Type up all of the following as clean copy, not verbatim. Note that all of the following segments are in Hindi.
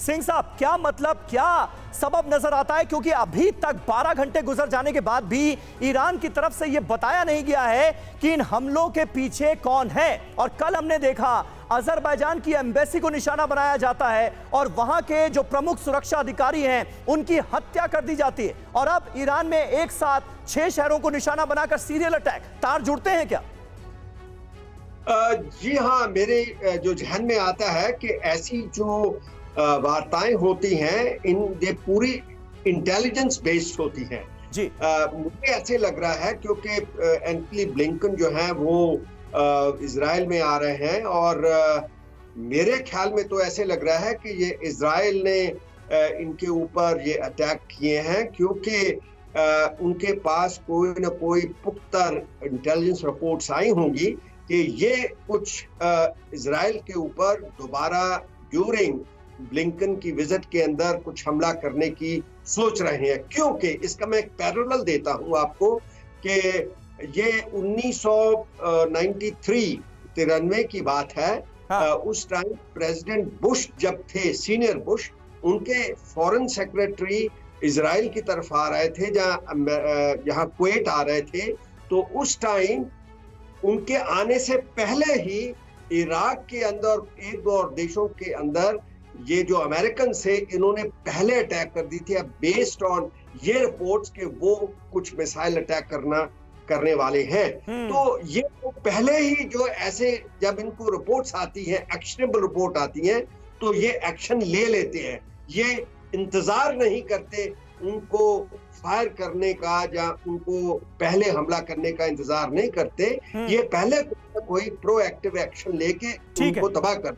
सिंह साहब, क्या मतलब, क्या सबब नजर आता है? क्योंकि अभी तक 12 घंटे गुजर जाने के बाद भी ईरान की तरफ से यह बताया नहीं गया है कि इन हमलों के पीछे कौन है। और कल हमने देखा अजरबैजान की एम्बेसी को निशाना बनाया जाता है और वहां के जो प्रमुख सुरक्षा अधिकारी हैं उनकी हत्या कर दी जाती है। और अब ईरान में एक साथ 6 शहरों को निशाना बनाकर सीरियल अटैक। तार जुड़ते हैं क्या? जी हाँ, मेरे जो ध्यान में आता है कि ऐसी जो वार्ताएं होती हैं ये पूरी इंटेलिजेंस बेस्ड होती हैं जी। मुझे ऐसे लग रहा है क्योंकि एंटनी ब्लिंकन जो है वो इजराइल में आ रहे हैं और मेरे ख्याल में तो ऐसे लग रहा है कि ये इजराइल ने इनके ऊपर ये अटैक किए हैं क्योंकि उनके पास कोई ना कोई पुख्ता इंटेलिजेंस रिपोर्ट्स आई होंगी कि ये कुछ इजराइल के ऊपर दोबारा ड्यूरिंग ब्लिंकन की विजिट के अंदर कुछ हमला करने की सोच रहे हैं। क्योंकि इसका मैं एक पैरेलल देता हूं आपको कि ये 1993 की बात है। हाँ। उस टाइम प्रेसिडेंट बुश जब थे, सीनियर बुश, उनके फॉरेन सेक्रेटरी इजराइल की तरफ आ रहे थे, जहां कुवैत आ रहे थे। तो उस टाइम उनके आने से पहले ही इराक के अंदर एक दो और देशों के अंदर ये जो अमेरिकन से इन्होंने पहले अटैक कर दी थी। अब बेस्ड ऑन ये रिपोर्ट्स कि वो कुछ मिसाइल अटैक करने वाले हैं, तो ये तो पहले ही जो ऐसे जब इनको रिपोर्ट्स आती हैं, एक्शनेबल रिपोर्ट आती हैं, तो ये एक्शन ले लेते हैं। ये इंतजार नहीं करते उनको फायर करने का या उनको पहले हमला करने का इंतजार नहीं करते। ये पहले कोई प्रोएक्टिव एक्शन लेके उनको तबाह कर।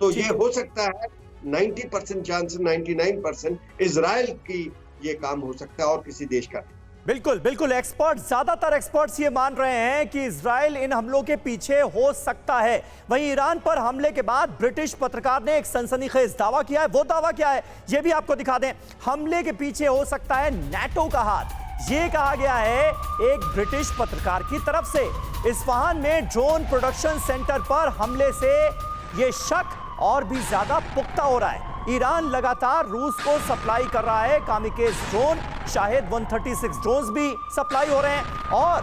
तो ये हो सकता है 90% चांस, 99% इजराइल की ये काम हो सकता है और किसी देश का। बिल्कुल बिल्कुल, ज्यादातर एक्सपर्ट्स ये मान रहे हैं कि इजराइल इन हमलों के पीछे हो सकता है। वहीं ईरान पर हमले के बाद ब्रिटिश पत्रकार ने एक सनसनीखेज दावा किया है। वो दावा क्या है ये भी आपको दिखा दें। हमले के पीछे हो सकता है नाटो का हाथ, ये कहा गया है एक ब्रिटिश पत्रकार की तरफ से। इस्फहान में ड्रोन प्रोडक्शन सेंटर पर हमले से ये शक और भी ज्यादा पुख्ता हो रहा है। ईरान लगातार रूस को सप्लाई कर रहा है कामिकेज ड्रोन, शाहिद 136 ड्रोन्स भी सप्लाई हो रहे हैं। और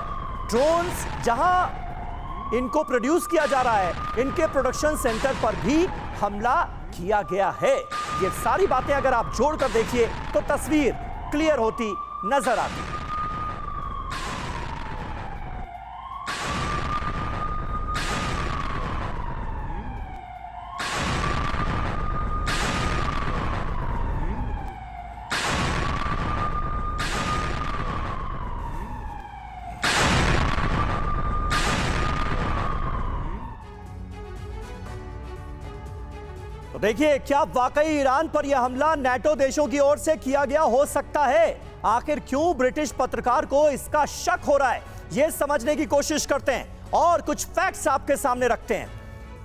ड्रोन्स जहां इनको प्रोड्यूस किया जा रहा है, इनके प्रोडक्शन सेंटर पर भी हमला किया गया है। ये सारी बातें अगर आप जोड़कर देखिए तो तस्वीर क्लियर होती नजर आती है। तो देखिए, क्या वाकई ईरान पर यह हमला नाटो देशों की ओर से किया गया हो सकता है? आखिर क्यों ब्रिटिश पत्रकार को इसका शक हो रहा है, यह समझने की कोशिश करते हैं और कुछ फैक्ट्स आपके सामने रखते हैं।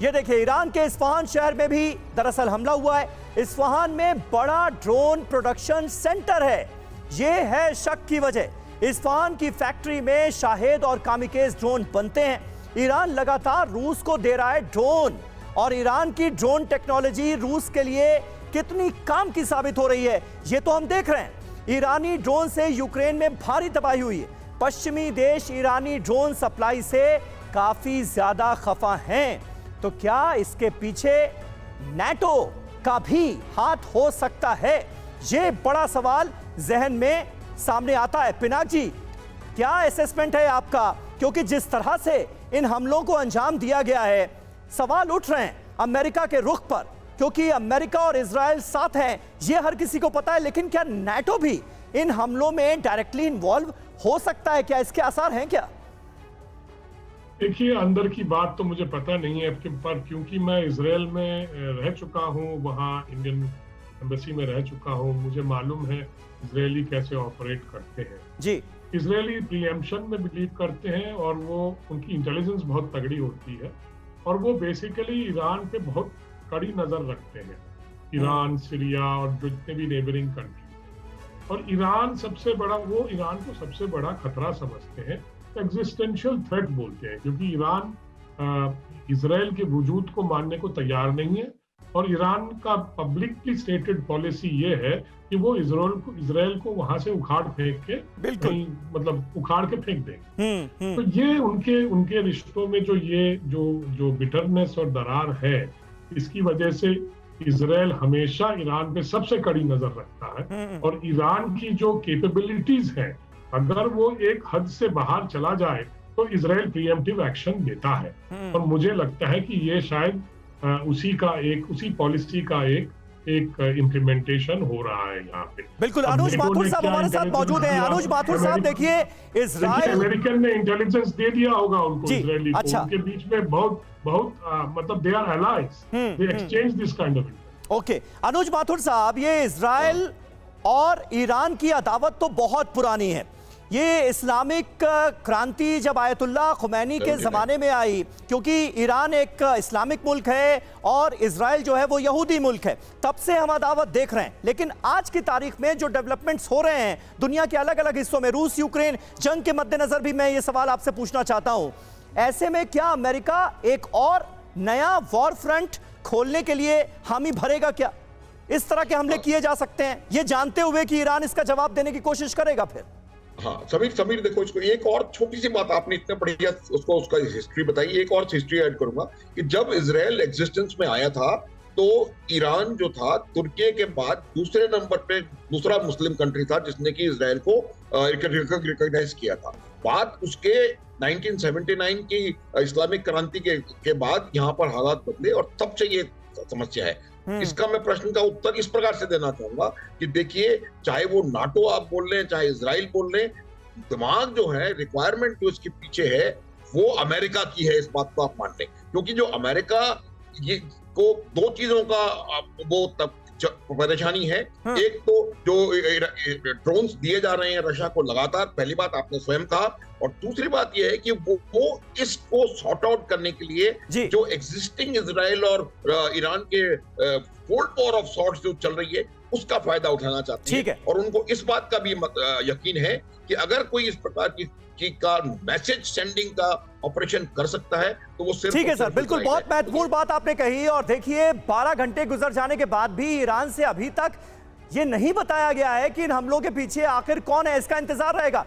यह देखिए, ईरान के इस्फहान शहर में भी दरअसल हमला हुआ है। इस्फहान में बड़ा ड्रोन प्रोडक्शन सेंटर है, यह है शक की वजह। इस्फहान की फैक्ट्री में शाहिद और कामिकेज ड्रोन बनते हैं। ईरान लगातार रूस को दे रहा है ड्रोन, और ईरान की ड्रोन टेक्नोलॉजी रूस के लिए कितनी काम की साबित हो रही है ये तो हम देख रहे हैं। ईरानी ड्रोन से यूक्रेन में भारी तबाही हुई है। पश्चिमी देश ईरानी ड्रोन सप्लाई से काफी ज्यादा खफा हैं। तो क्या इसके पीछे नाटो का भी हाथ हो सकता है? ये बड़ा सवाल जहन में सामने आता है। पिनाक जी, क्या असेसमेंट है आपका? क्योंकि जिस तरह से इन हमलों को अंजाम दिया गया है, सवाल उठ रहे हैं अमेरिका के रुख पर, क्योंकि अमेरिका और इजराइल साथ हैं, ये हर किसी को पता है। लेकिन क्या नाटो भी इन हमलों में डायरेक्टली इन्वॉल्व हो सकता है? क्या इसके आसार हैं क्या? देखिए, अंदर की बात तो मुझे पता नहीं है, पर क्योंकि मैं इजराइल में रह चुका हूं, वहां इंडियन एम्बेसी में रह चुका हूं, मुझे मालूम है इजरायली कैसे ऑपरेट करते हैं जी। इजरायली प्रीएम्पशन में बिलीव करते हैं और वो उनकी इंटेलिजेंस बहुत तगड़ी होती है और वो बेसिकली ईरान पे बहुत कड़ी नजर रखते हैं। ईरान, सीरिया और जितने भी नेबरिंग कंट्री, और ईरान को सबसे बड़ा खतरा समझते हैं, एग्जिस्टेंशियल थ्रेट बोलते हैं, क्योंकि ईरान इजराइल के वजूद को मानने को तैयार नहीं है और ईरान का पब्लिकली स्टेटेड पॉलिसी ये है कि वो इजराइल को वहां से उखाड़ फेंक के कहीं मतलब उखाड़ के फेंक देंगे। तो ये उनके रिश्तों में जो बिटरनेस और दरार है, इसकी वजह से इजराइल हमेशा ईरान पे सबसे कड़ी नजर रखता है। और ईरान की जो कैपेबिलिटीज है, अगर वो एक हद से बाहर चला जाए तो इजराइल प्रीएम्प्टिव एक्शन लेता है। और मुझे लगता है कि ये शायद उसी पॉलिसी का एक इम्प्लीमेंटेशन हो रहा है यहाँ पे। बिल्कुल। अनुज माथुर साहब हमारे साथ मौजूद हैं। अनुज माथुर साहब, देखिए इजराइल, अमेरिकन ने इंटेलिजेंस दे दिया होगा उनको, इजरायली को। अच्छा। उनके बीच में बहुत मतलब they are allies, they exchange this kind of. Okay Anuj Mathur साहब, ये इजराइल और ईरान की अदावत तो बहुत पुरानी है। ये इस्लामिक क्रांति जब आयतुल्लाह खुमैनी के ज़माने में आई, क्योंकि ईरान एक इस्लामिक मुल्क है और इजराइल जो है वो यहूदी मुल्क है, तब से हम अदावत देख रहे हैं। लेकिन आज की तारीख में जो डेवलपमेंट्स हो रहे हैं दुनिया के अलग अलग हिस्सों में, रूस यूक्रेन जंग के मद्देनजर भी मैं ये सवाल आपसे पूछना चाहता हूँ, ऐसे में क्या अमेरिका एक और नया वॉर फ्रंट खोलने के लिए हामी भरेगा? क्या इस तरह के हमले किए जा सकते हैं, ये जानते हुए कि ईरान इसका जवाब देने की कोशिश करेगा फिर? हाँ समीर देखो, इसको एक और छोटी सी बात, आपने इतना बढ़िया उसका हिस्ट्री बताई, एक और हिस्ट्री ऐड करूंगा कि जब इजराइल एग्जिस्टेंस में आया था तो ईरान जो था तुर्की के बाद दूसरे नंबर पे दूसरा मुस्लिम कंट्री था जिसने कि इजराइल को रिकॉग्नाइज किया था। बात उसके 1979 की इस्लामिक क्रांति के बाद यहाँ पर हालात बदले और तब से ये समस्या है। इसका मैं प्रश्न का उत्तर इस प्रकार से देना चाहूंगा कि देखिए, चाहे वो नाटो आप बोल रहे हैं, चाहे इजराइल बोल रहे हैं, दिमाग जो है, रिक्वायरमेंट जो इसके पीछे है वो अमेरिका की है, इस बात को आप मान लें। क्योंकि जो अमेरिका ये को दो चीजों का वो तब परेशानी है। एक तो जो ड्रोन्स दिए जा रहे हैं रशिया को लगातार, पहली बात आपने स्वयं कहा, और दूसरी बात यह है कि वो इसको सॉर्ट आउट करने के लिए जो एग्जिस्टिंग इजराइल और ईरान के कोल्ड वॉर ऑफ सॉर्ट्स जो चल रही है उसका फायदा उठाना चाहते हैं। और उनको इस बात का भी यकीन है कि अगर कोई इस प्रकार की का मैसेज सेंडिंग का ऑपरेशन कर सकता है तो वो सिर्फ। ठीक है सर, बिल्कुल बहुत महत्वपूर्ण बात आपने कही। और देखिए 12 घंटे गुजर जाने के बाद भी ईरान से अभी तक ये नहीं बताया गया है कि इन हमलों के पीछे आखिर कौन है, इसका इंतजार रहेगा।